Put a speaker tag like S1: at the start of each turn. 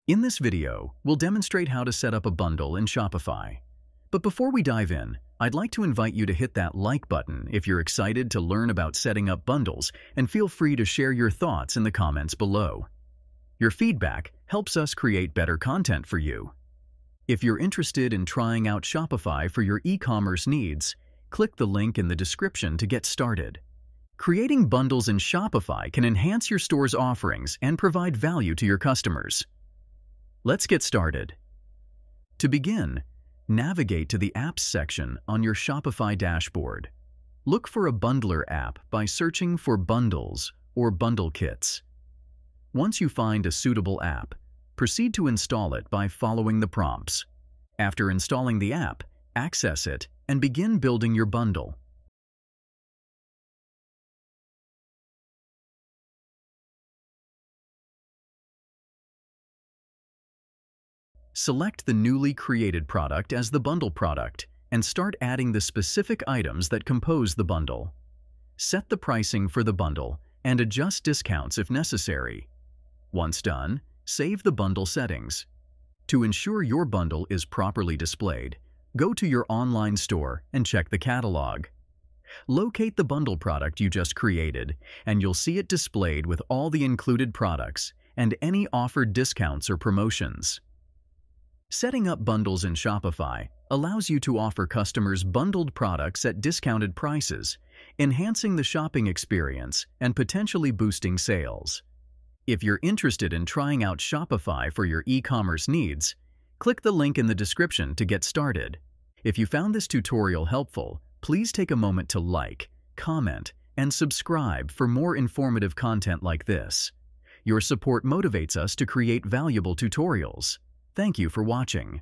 S1: In this video, we'll demonstrate how to set up a bundle in Shopify. But before we dive in, I'd like to invite you to hit that like button if you're excited to learn about setting up bundles, and feel free to share your thoughts in the comments below. Your feedback helps us create better content for you. If you're interested in trying out Shopify for your e-commerce needs, click the link in the description to get started. Creating bundles in Shopify can enhance your store's offerings and provide value to your customers. Let's get started. To begin, navigate to the Apps section on your Shopify dashboard. Look for a bundler app by searching for Bundles or Bundle Kits. Once you find a suitable app, proceed to install it by following the prompts. After installing the app, access it and begin building your bundle. Select the newly created product as the bundle product and start adding the specific items that compose the bundle. Set the pricing for the bundle and adjust discounts if necessary. Once done, save the bundle settings. To ensure your bundle is properly displayed, go to your online store and check the catalog. Locate the bundle product you just created, and you'll see it displayed with all the included products and any offered discounts or promotions. Setting up bundles in Shopify allows you to offer customers bundled products at discounted prices, enhancing the shopping experience and potentially boosting sales. If you're interested in trying out Shopify for your e-commerce needs, click the link in the description to get started. If you found this tutorial helpful, please take a moment to like, comment, and subscribe for more informative content like this. Your support motivates us to create valuable tutorials. Thank you for watching.